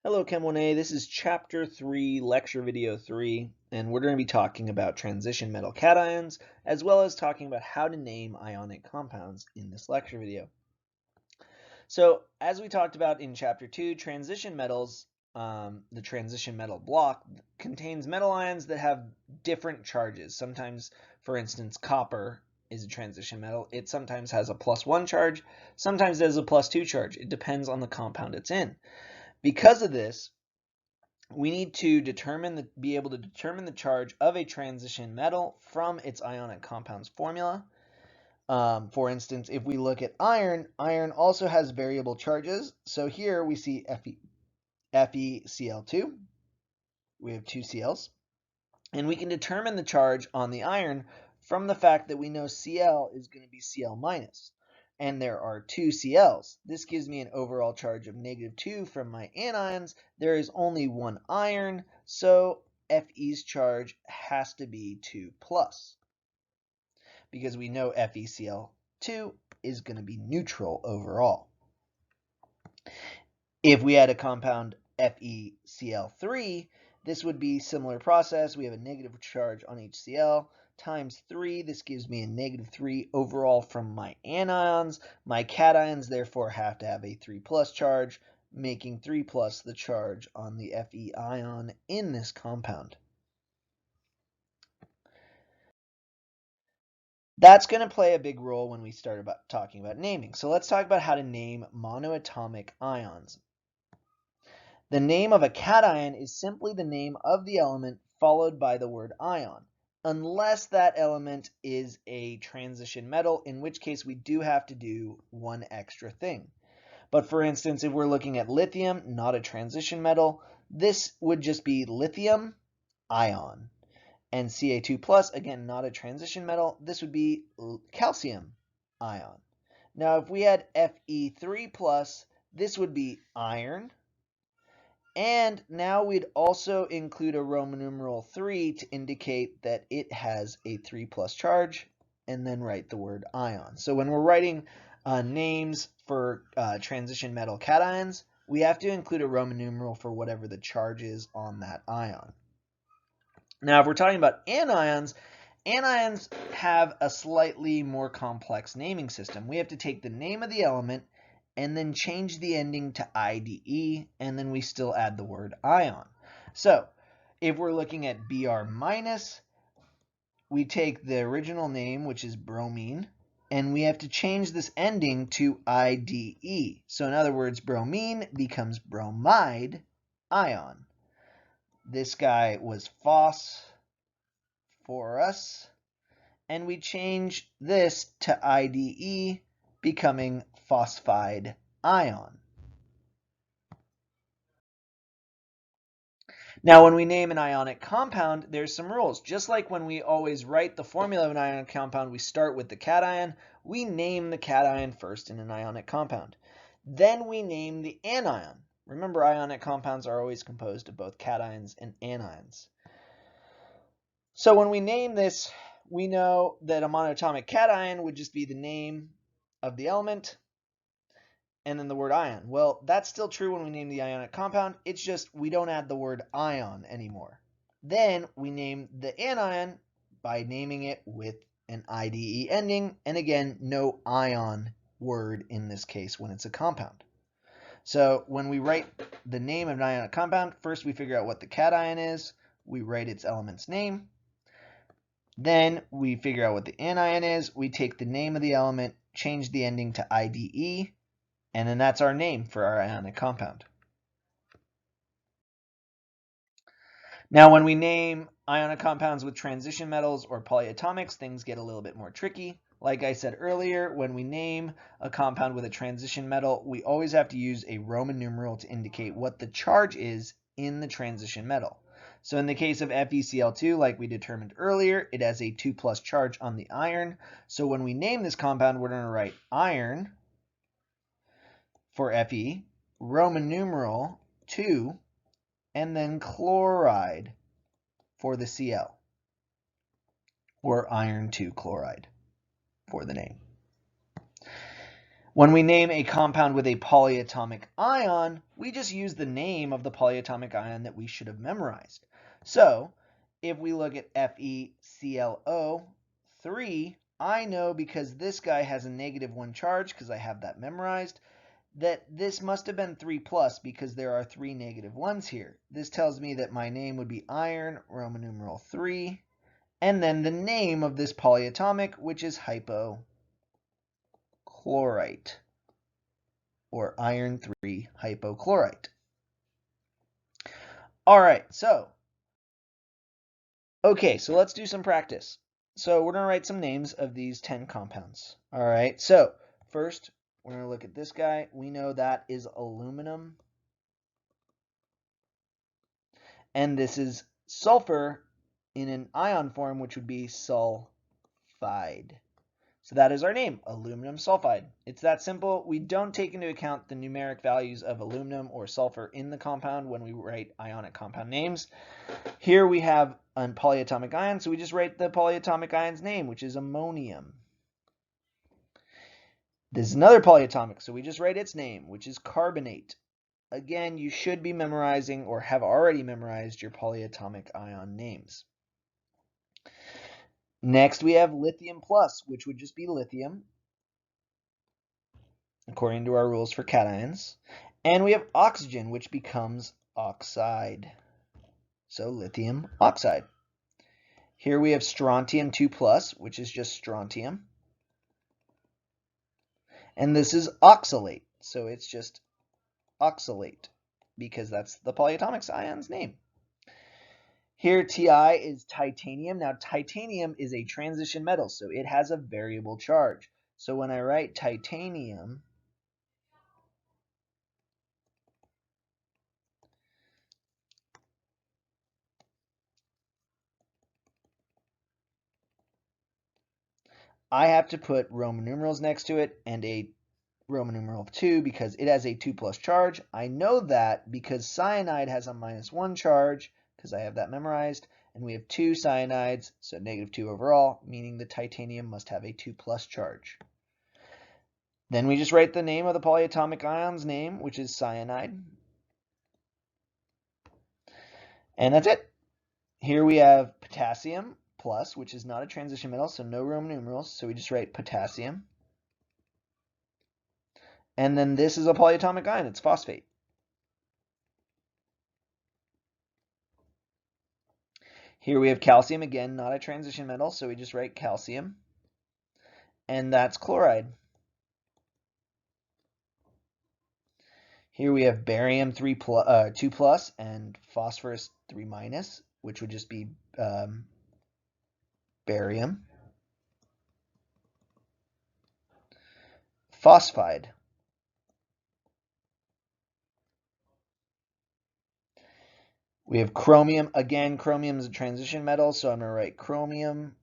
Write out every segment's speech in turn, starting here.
Hello Chem 1A, this is Chapter 3, Lecture Video 3, and we're going to be talking about transition metal cations, as well as talking about how to name ionic compounds in this lecture video. So, as we talked about in Chapter 2, transition metals, the transition metal block, contains metal ions that have different charges. Sometimes, for instance, copper is a transition metal. It sometimes has a +1 charge, sometimes it has a +2 charge. It depends on the compound it's in. Because of this, we need to be able to determine the charge of a transition metal from its ionic compounds formula. For instance, if we look at iron, iron also has variable charges. So here we see FeCl2. We have 2 Cls. And we can determine the charge on the iron from the fact that we know Cl is going to be Cl minus. And there are 2 Cls. This gives me an overall charge of -2 from my anions. There is only 1 iron, so Fe's charge has to be 2+, because we know FeCl2 is going to be neutral overall. If we had a compound FeCl3, this would be a similar process. We have a negative charge on each Cl times 3. This gives me a -3 overall from my anions. My cations therefore have to have a 3+ charge, making 3+ the charge on the Fe ion in this compound. That's going to play a big role when we start talking about naming. So let's talk about how to name monoatomic ions. The name of a cation is simply the name of the element followed by the word ion, unless that element is a transition metal, in which case we do have to do one extra thing. But for instance, if we're looking at lithium, not a transition metal, this would just be lithium ion. And Ca2+, again, not a transition metal, this would be calcium ion. Now, if we had Fe3+, this would be iron. And now we'd also include a Roman numeral 3 to indicate that it has a 3+ charge, and then write the word ion. So when we're writing names for transition metal cations, we have to include a Roman numeral for whatever the charge is on that ion. Now, if we're talking about anions, anions have a slightly more complex naming system. We have to take the name of the element and then change the ending to IDE, and then we still add the word ion. So if we're looking at Br-, we take the original name, which is bromine, and we have to change this ending to IDE. So in other words, bromine becomes bromide ion. This guy was phosphorus, and we change this to IDE, becoming phosphide ion. Now, when we name an ionic compound, there's some rules. Just like when we always write the formula of an ionic compound, we start with the cation. We name the cation first in an ionic compound. Then we name the anion. Remember, ionic compounds are always composed of both cations and anions. So when we name this, we know that a monatomic cation would just be the name of the element and then the word ion. Well, that's still true when we name the ionic compound. It's just we don't add the word ion anymore. Then we name the anion by naming it with an IDE ending, and again, no ion word in this case when it's a compound. So when we write the name of an ionic compound, first we figure out what the cation is. We write its element's name. Then we figure out what the anion is. We take the name of the element, change the ending to IDE, and then that's our name for our ionic compound. Now, when we name ionic compounds with transition metals or polyatomics, things get a little bit more tricky. Like I said earlier, when we name a compound with a transition metal, we always have to use a Roman numeral to indicate what the charge is in the transition metal. So in the case of FeCl2, like we determined earlier, it has a 2+ charge on the iron. So when we name this compound, we're going to write iron for Fe, Roman numeral 2, and then chloride for the Cl, or iron 2 chloride for the name. When we name a compound with a polyatomic ion, we just use the name of the polyatomic ion that we should have memorized. So if we look at FeClO3, I know because this guy has a -1 charge, because I have that memorized, that this must have been 3 plus because there are 3 -1s here. This tells me that my name would be iron, Roman numeral 3, and then the name of this polyatomic, which is hypochlorite, or iron 3 hypochlorite. All right, so let's do some practice. So we're going to write some names of these 10 compounds. All right, so first we're going to look at this guy. We know that is aluminum. And this is sulfur in an ion form, which would be sulfide. So that is our name, aluminum sulfide. It's that simple. We don't take into account the numeric values of aluminum or sulfur in the compound when we write ionic compound names. Here we have a polyatomic ion, so we just write the polyatomic ion's name, which is ammonium. This is another polyatomic, so we just write its name, which is carbonate. Again, you should be memorizing or have already memorized your polyatomic ion names. Next, we have lithium plus, which would just be lithium, according to our rules for cations. And we have oxygen, which becomes oxide. So lithium oxide. Here we have strontium 2 plus, which is just strontium. And this is oxalate, so it's just oxalate, because that's the polyatomic ion's name. Here, Ti is titanium. Now, titanium is a transition metal, so it has a variable charge. So when I write titanium, I have to put Roman numerals next to it and a Roman numeral 2 because it has a 2 plus charge. I know that because cyanide has a -1 charge, because I have that memorized, and we have 2 cyanides, so -2 overall, meaning the titanium must have a 2 plus charge. Then we just write the name of the polyatomic ion's name, which is cyanide. And that's it. Here we have potassium plus, which is not a transition metal, so no Roman numerals, so we just write potassium. And then this is a polyatomic ion, it's phosphate. Here we have calcium, again, not a transition metal, so we just write calcium. And that's chloride. Here we have barium 2 plus and phosphorus 3 minus, which would just be barium. Phosphide. We have chromium. Again, chromium is a transition metal, so I'm going to write chromium.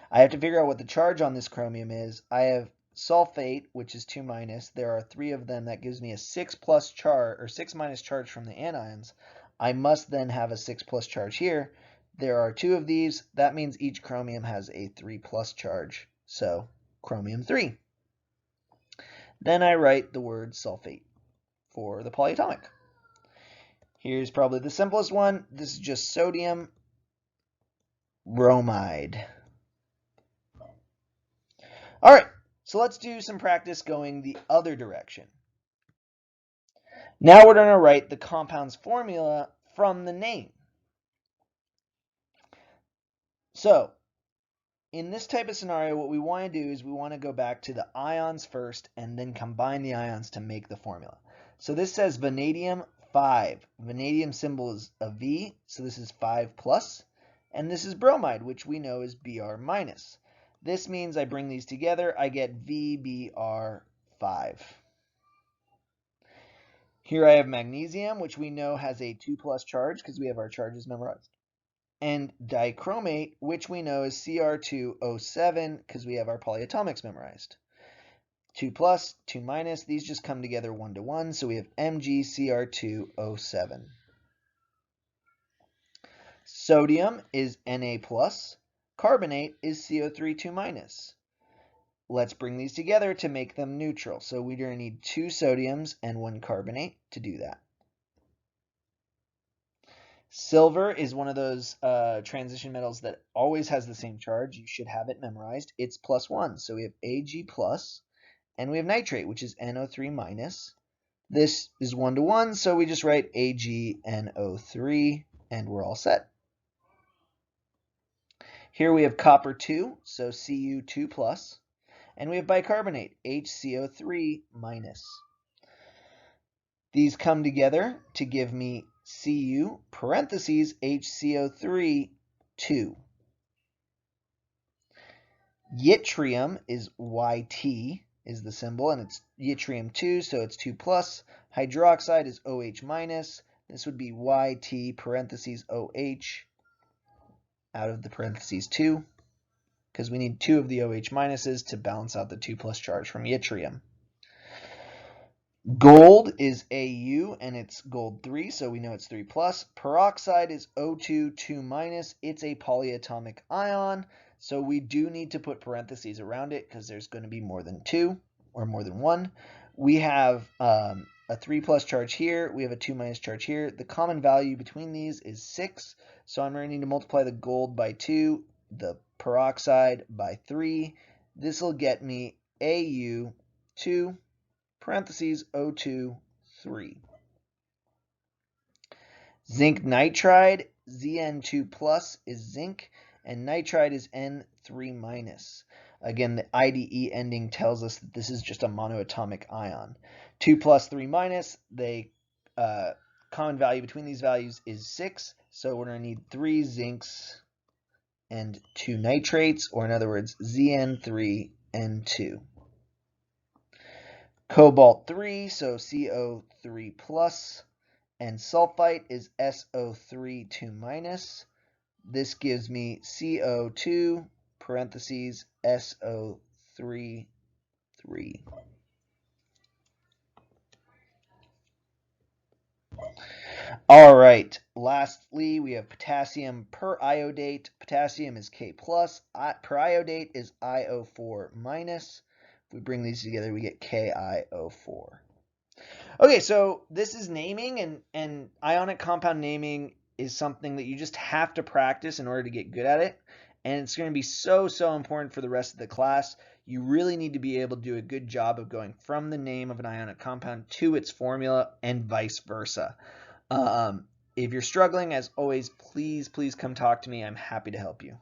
I have to figure out what the charge on this chromium is. I have sulfate, which is 2 minus. There are 3 of them. That gives me a 6 plus charge, or 6 minus charge from the anions. I must then have a 6 plus charge here. There are 2 of these. That means each chromium has a 3 plus charge. So chromium 3. Then I write the word sulfate for the polyatomic. Here's probably the simplest one. This is just sodium bromide. All right, so let's do some practice going the other direction. Now we're going to write the compound's formula from the name. So in this type of scenario, what we want to do is we want to go back to the ions first and then combine the ions to make the formula. So this says vanadium 5. Vanadium symbol is a V, so this is 5 plus. And this is bromide, which we know is Br minus. This means I bring these together, I get VBr5. Here I have magnesium, which we know has a 2 plus charge because we have our charges memorized. And dichromate, which we know is Cr2O7 because we have our polyatomics memorized. 2 plus, 2 minus, these just come together 1 to 1, so we have MgCr2O7. Sodium is Na plus, carbonate is CO3 2 minus. let's bring these together to make them neutral. So we're going to need 2 sodiums and 1 carbonate to do that. Silver is one of those transition metals that always has the same charge. You should have it memorized. It's +1. So we have Ag+, and we have nitrate, which is NO3-. This is 1 to 1, so we just write AgNO3, and we're all set. Here we have copper 2, so Cu2+, and we have bicarbonate, HCO3-. These come together to give me Cu parentheses HCO3 2. Yttrium is YT is the symbol, and it's yttrium 2, so it's 2+. Hydroxide is OH-. This would be YT parentheses OH out of the parentheses 2, because we need 2 of the OH- to balance out the 2+ charge from yttrium. Gold is Au, and it's gold 3, so we know it's 3+. Peroxide is O2, 2-. It's a polyatomic ion, so we do need to put parentheses around it because there's going to be more than 2 or more than 1. We have a 3+ charge here. We have a 2- charge here. The common value between these is 6, so I'm going to need to multiply the gold by 2, the peroxide by 3. This will get me Au2 parentheses O2 3. Zinc nitride, Zn2+ is zinc, and nitride is N3-. Again, the IDE ending tells us that this is just a monoatomic ion. 2 plus 3-, they common value between these values is 6, so we're going to need 3 zincs and 2 nitrates, or in other words, Zn3N2. Cobalt 3, so CO3+, and sulfite is SO3 2-. This gives me CO2 parentheses SO3 3. All right, lastly, we have potassium periodate. Potassium is K+, periodate is IO4-. If we bring these together, we get KiO4. Okay, so this is naming, and ionic compound naming is something that you just have to practice in order to get good at it. And it's going to be so important for the rest of the class. You really need to be able to do a good job of going from the name of an ionic compound to its formula and vice versa. If you're struggling, as always, please come talk to me. I'm happy to help you.